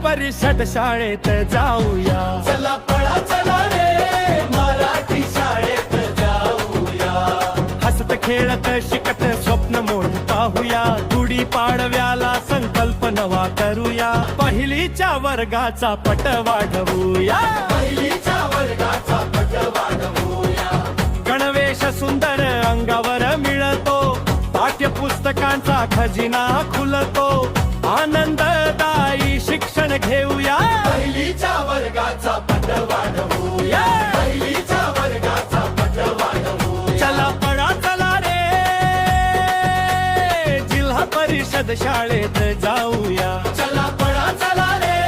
परिषद शाळेत जाऊया. चला पळा चला रे मराठी शाळेत जाऊया. हसत खेळत शिकत स्वप्न मोठ पाहूया. गुढी पाडव्याला संकल्प नवा करूया. पहिलीच्या वर्गाचा पट वाढवूया. पहिलीच्या वर्गाचा पट वाढवूया. गणवेश सुंदर अंगावर मिळतो. पाठ्यपुस्तकांचा खजिना खुलतो. आनंददायी शिक्षण घेऊया. पहिलीच्या वर्गाचा पट वाढवूया. पहिलीच्या वर्गाचा पट वाढवूया. चला पळा चला रे जिल्हा परिषद शाळेत जाऊया. चला पळा चला रे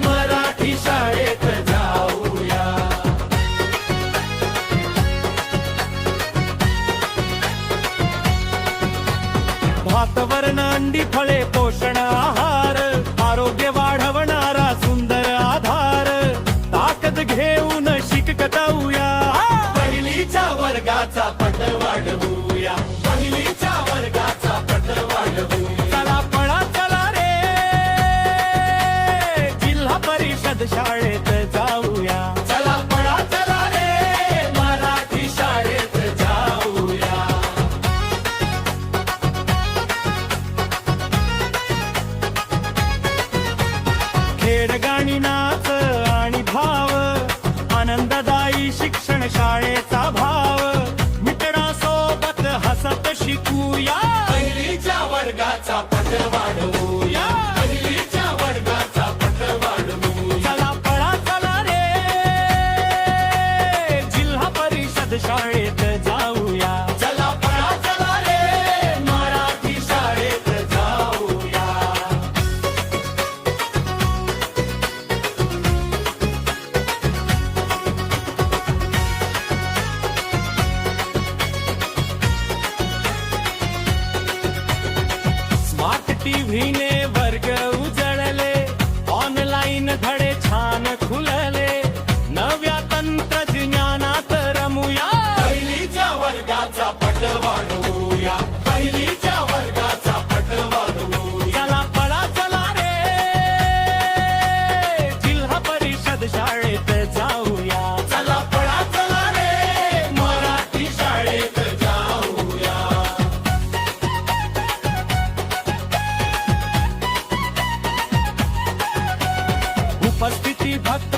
मराठी शाळेत जाऊया. भात वर्ण अंडी फळे पोषण आहार. आरोग्य वाढवणारा सुंदर आधार. ताकद घेऊन शिकताऊया. पहिलीच्या वर्गाचा पट वाढवूया. पहिलीच्या वर्गाचा पट वाढवूया. चला पळा चला रे जिल्हा परिषद शाळेत जाऊया. चला पळा चला रे मराठी शाळेत जाऊया. खेळ गाणी नाच आणि भाव. आनंददायी शिक्षण शाळेचा भाव. मित्रांसोबत हसत शिकूया. पहिलीच्या वर्गाचा पट वाढवूया. पहिलीच्या वर्गाचा पट वाढवूया. चला पळा चला रे जिल्हा परिषद शाळेत जाऊया. चला पळा चला रे मराठी शाळेत जाऊया. स्मार्ट टीव्हीने वर्ग उजळले. ऑनलाईन धडे छान खुलले. नव्या तंत्रज्ञानात रमूया. पहिलीच्या वर्गाचा पट वाढवूया. पहिलीच्या वर्गाचा पट वाढवूया. चला पळा चला रे जिल्हा परिषद शाळेत जाऊया. चला पळा चला रे मराठी शाळेत जाऊया. उपस्थिती फक्त